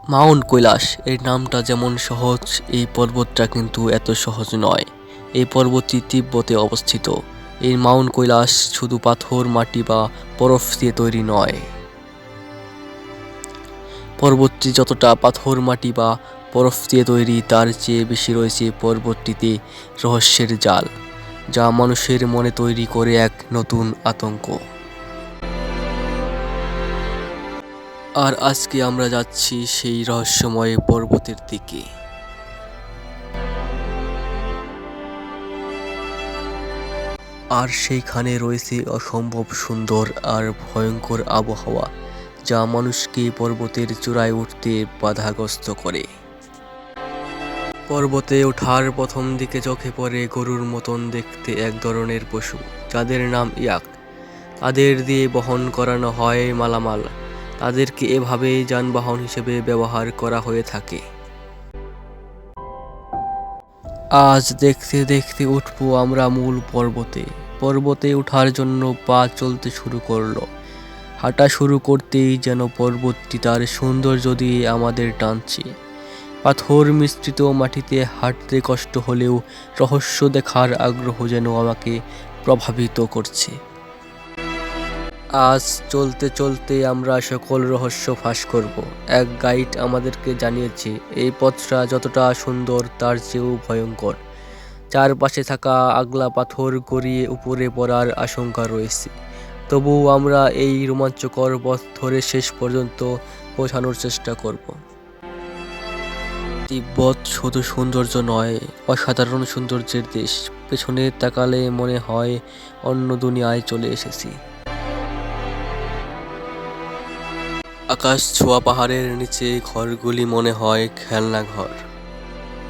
Mount Kailash এর নামটা যেমন সহজ, এই পর্বতটা কিন্তু এত সহজ নয়। এই পর্বতটি তিব্বতে অবস্থিত। এই মাউন্ট কৈলাস শুধু পাথর, মাটি বা বরফ দিয়ে তৈরি নয়। পর্বতটি যতটা পাথর, মাটি বা বরফ দিয়ে তৈরি, তার চেয়ে বেশি রয়েছে পর্বতটিতে রহস্যের জাল, যা মানুষের মনে তৈরি করে এক নতুন আতঙ্ক। আর আজকে আমরা যাচ্ছি সেই রহস্যময় পর্বতের দিকে। আর সেইখানে রয়েছে অসম্ভব সুন্দর আর ভয়ঙ্কর আবহাওয়া, যা মানুষকে পর্বতের চূড়ায় উঠতে বাধাগ্রস্ত করে। পর্বতে ওঠার প্রথম দিকে চোখে পড়ে গরুর মতন দেখতে এক ধরনের পশু, যাদের নাম ইয়াক। তাদের দিয়ে বহন করানো হয় মালামাল। তাদেরকে এভাবেই যানবাহন হিসেবে ব্যবহার করা হয়ে থাকে। আজ দেখতে দেখতে উঠবো আমরা মূল পর্বতে। পর্বতে ওঠার জন্য পা চলতে শুরু করলো। হাঁটা শুরু করতেই যেন পর্বতটি তার সৌন্দর্য দিয়ে আমাদের টানছে। পাথর মিশ্রিত মাটিতে হাঁটতে কষ্ট হলেও রহস্য দেখার আগ্রহ যেন আমাকে প্রভাবিত করছে। আজ চলতে চলতে আমরা সকল রহস্য ফাঁস করব। এক গাইড আমাদেরকে জানিয়েছে এই পথটা যতটা সুন্দর তার চেয়েও ভয়ঙ্কর। চারপাশে থাকা আগলা পাথর গড়িয়ে উপরে পড়ার আশঙ্কা রয়েছে। তবুও আমরা এই রোমাঞ্চকর পথ ধরে শেষ পর্যন্ত পৌঁছানোর চেষ্টা করব। তিব্বত শুধু সৌন্দর্য নয়, অসাধারণ সৌন্দর্যের দেশ। পেছনে তাকালে মনে হয় অন্য দুনিয়ায় চলে এসেছি। আকাশ ছোঁয়া পাহাড়ের নিচে ঘরগুলি মনে হয় খেলনা ঘর।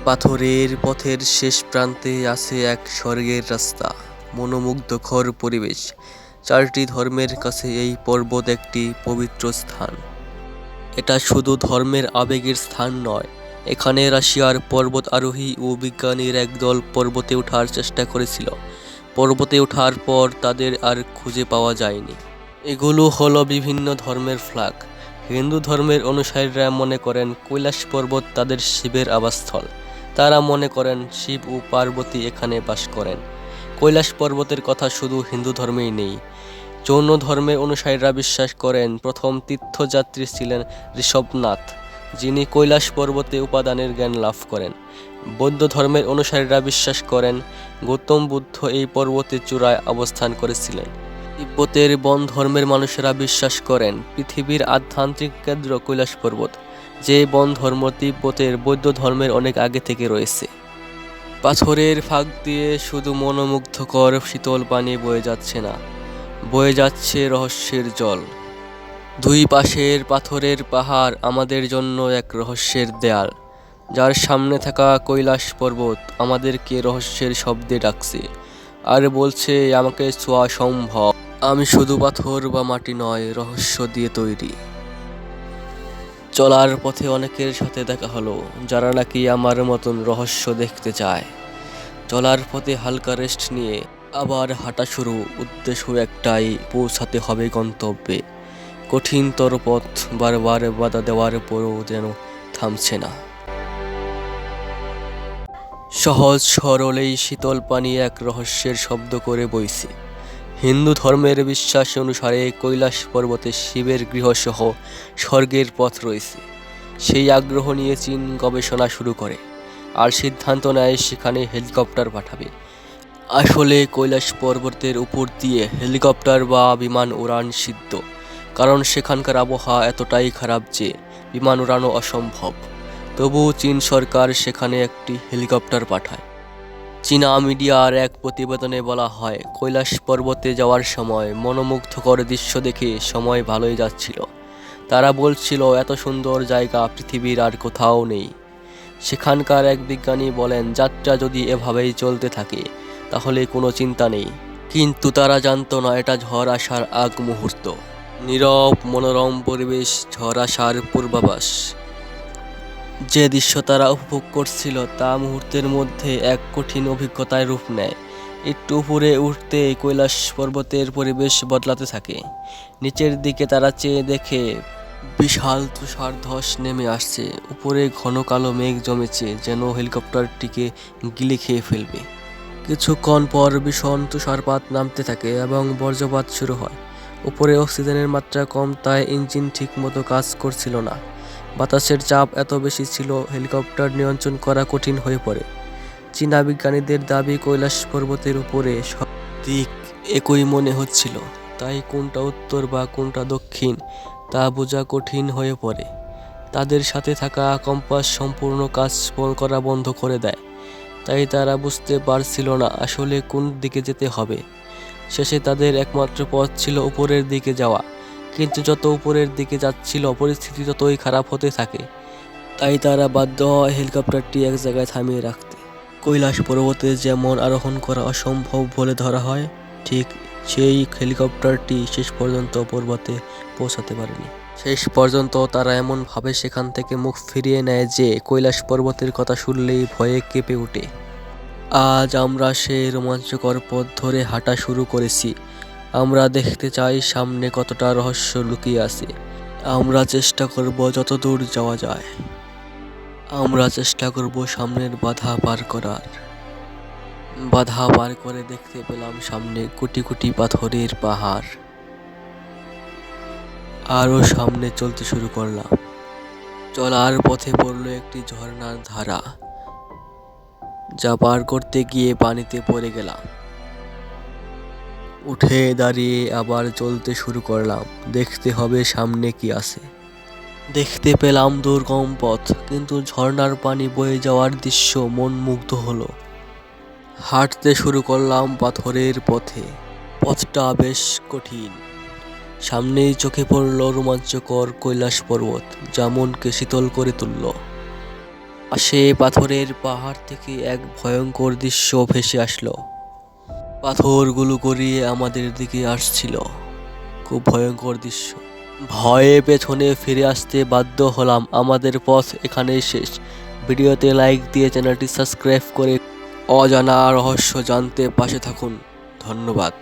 পাথরের পথের শেষ প্রান্তে আছে এক স্বর্গের রাস্তা, মনোমুগ্ধকর পরিবেশ। চারটি ধর্মের কাছে এই পর্বত একটি পবিত্র স্থান। এটা শুধু ধর্মের আবেগের স্থান নয়, এখানে রাশিয়ার পর্বত আরোহী ও বিজ্ঞানীর একদল পর্বতে ওঠার চেষ্টা করেছিল। পর্বতে ওঠার পর তাদের আর খুঁজে পাওয়া যায়নি। এগুলো হলো বিভিন্ন ধর্মের ফ্ল্যাগ। হিন্দু ধর্মের অনুসারীরা মনে করেন কৈলাস পর্বত তাদের শিবের আবাসস্থল। তারা মনে করেন শিব ও পার্বতী এখানে বাস করেন। কৈলাস পর্বতের কথা শুধু হিন্দু ধর্মেই নেই। জৈন ধর্মের অনুসারীরা বিশ্বাস করেন প্রথম তীর্থযাত্রী ছিলেন ঋষভনাথ, যিনি কৈলাস পর্বতে উপাদানের জ্ঞান লাভ করেন। বৌদ্ধ ধর্মের অনুসারীরা বিশ্বাস করেন গৌতম বুদ্ধ এই পর্বতের চূড়ায় অবস্থান করেছিলেন। তিব্বতের বন ধর্মের মানুষেরা বিশ্বাস করেন পৃথিবীর আধ্যাত্মিক কেন্দ্র কৈলাস পর্বত। যে বন ধর্ম তিব্বতের বৌদ্ধ ধর্মের অনেক আগে থেকে রয়েছে। পাথরের ফাঁক দিয়ে শুধু মনোমুগ্ধকর শীতল পানি বয়ে যাচ্ছে না, বয়ে যাচ্ছে রহস্যের জল। দুই পাশের পাথরের পাহাড় আমাদের জন্য এক রহস্যের দেয়াল, যার সামনে থাকা কৈলাস পর্বত আমাদেরকে রহস্যের শব্দে ডাকছে আর বলছে আমাকে ছোঁয়া সম্ভব। আমি শুধু পাথর বা মাটি নয়, রহস্য দিয়ে তৈরি। চলার পথে অনেকের সাথে দেখা হলো, যারা নাকি আমার মতন রহস্য দেখতে চায়। চলার পথে হালকা রেস্ট নিয়ে আবার হাঁটা শুরু। উদ্দেশ্য একটাই, পৌঁছাতে হবে গন্তব্যে। কঠিনতর পথ বারবার বাধা দেওয়ার পরও যেন থামছে না। সহজ সরলেই শীতল পানি এক রহস্যের শব্দ করে বইছে। হিন্দু ধর্মের বিশ্বাস অনুসারে কৈলাস পর্বতে শিবের গৃহসহ স্বর্গের পথ রয়েছে। সেই আগ্রহ নিয়ে চীন গবেষণা শুরু করে আর সিদ্ধান্ত নেয় সেখানে হেলিকপ্টার পাঠাবে। আসলে কৈলাস পর্বতের উপর দিয়ে হেলিকপ্টার বা বিমান উড়ান নিষিদ্ধ, কারণ সেখানকার আবহাওয়া এতটাই খারাপ যে বিমান উড়ানো অসম্ভব। তবুও চীন সরকার সেখানে একটি হেলিকপ্টার পাঠায়। চীনা মিডিয়ার এক প্রতিবেদনে বলা হয় কৈলাস পর্বতে যাওয়ার সময় মনোমুগ্ধকর দৃশ্য দেখে সময় ভালোই যাচ্ছিল। তারা বলছিল এত সুন্দর জায়গা পৃথিবীর আর কোথাও নেই। সেখানকার এক বিজ্ঞানী বলেন যাত্রা যদি এভাবেই চলতে থাকে তাহলে কোনো চিন্তা নেই। কিন্তু তারা জানতো না এটা ঝড় আসার আগ মুহূর্ত। নীরব মনোরম পরিবেশ, ঝড় আসার পূর্বাভাস। যে দৃশ্য তারা উপভোগ করছিল তা মুহূর্তের মধ্যে এক কঠিন অভিজ্ঞতায় রূপ নেয়। একটু উপরে উঠতে কৈলাস পর্বতের পরিবেশ বদলাতে থাকে। নিচের দিকে তারা চেয়ে দেখে বিশাল তুষার ধস নেমে আসছে, উপরে ঘন কালো মেঘ জমেছে, যেন হেলিকপ্টারটিকে গিলে খেয়ে ফেলবে। কিছুক্ষণ পর ভীষণ তুষারপাত নামতে থাকে এবং বজ্রপাত শুরু হয়। উপরে অক্সিজেনের মাত্রা কম, তাই ইঞ্জিন ঠিকমতো কাজ করছিল না। বাতাসের চাপ এত বেশি ছিল, হেলিকপ্টার নিয়ন্ত্রণ করা কঠিন হয়ে পড়ে। চীনা বিজ্ঞানীদের দাবি কৈলাস পর্বতের উপরে সব দিক একই মনে হচ্ছিল, তাই কোনটা উত্তর বা কোনটা দক্ষিণ তা বোঝা কঠিন হয়ে পড়ে। তাদের সাথে থাকা কম্পাস সম্পূর্ণ কাজ করা বন্ধ করে দেয়, তাই তারা বুঝতে পারছিল না আসলে কোন দিকে যেতে হবে। শেষে তাদের একমাত্র পথ ছিল উপরের দিকে যাওয়া, কিন্তু যত উপরের দিকে যাচ্ছিল পরিস্থিতি ততই খারাপ হতে থাকে। তাই তারা বাধ্য হয় হেলিকপ্টারটি এক জায়গায় থামিয়ে রাখতে। কৈলাস পর্বতে যেমন আরোহণ করা অসম্ভব বলে ধরা হয়, ঠিক সেই হেলিকপ্টারটি শেষ পর্যন্ত পর্বতে পৌঁছাতে পারেনি। শেষ পর্যন্ত তারা এমনভাবে সেখান থেকে মুখ ফিরিয়ে নেয় যে কৈলাস পর্বতের কথা শুনলেই ভয়ে কেঁপে ওঠে। আজ আমরা সেই রোমাঞ্চকর পথ ধরে হাঁটা শুরু করেছি। আমরা দেখতে চাই সামনে কতটা রহস্য লুকিয়ে আছে। আমরা চেষ্টা করব যতদূর যাওয়া যায়। আমরা চেষ্টা করব সামনের বাধা পার করার। বাধা পার করে দেখতে পেলাম সামনে কোটি কোটি পাথরের পাহাড়। আরও সামনে চলতে শুরু করলাম। চলার পথে পড়ল একটি ঝর্ণার ধারা, যা পার করতে গিয়ে পানিতে পড়ে গেলাম। উঠে দাঁড়িয়ে আবার চলতে শুরু করলাম, দেখতে হবে সামনে কি আছে। দেখতে পেলাম দুর্গম পথ, কিন্তু ঝর্ণার পানি বয়ে যাওয়ার দৃশ্য মন মুগ্ধ হলো। হাঁটতে শুরু করলাম পাথরের পথে। পথটা বেশ কঠিন। সামনেই চোখে পড়ল রোমাঞ্চকর কৈলাস পর্বত, যা মনকে শীতল করে তুলল। পাশে পাথরের পাহাড় থেকে এক ভয়ঙ্কর দৃশ্য ভেসে আসলো। পাথরগুলো গড়িয়ে আমাদের দিকে আসছিল। খুব ভয়ঙ্কর দৃশ্য। ভয়ে পেছনে ফিরে আসতে বাধ্য হলাম। আমাদের পথ এখানেই শেষ। ভিডিওতে লাইক দিয়ে চ্যানেলটি সাবস্ক্রাইব করে অজানা রহস্য জানতে পাশে থাকুন। ধন্যবাদ।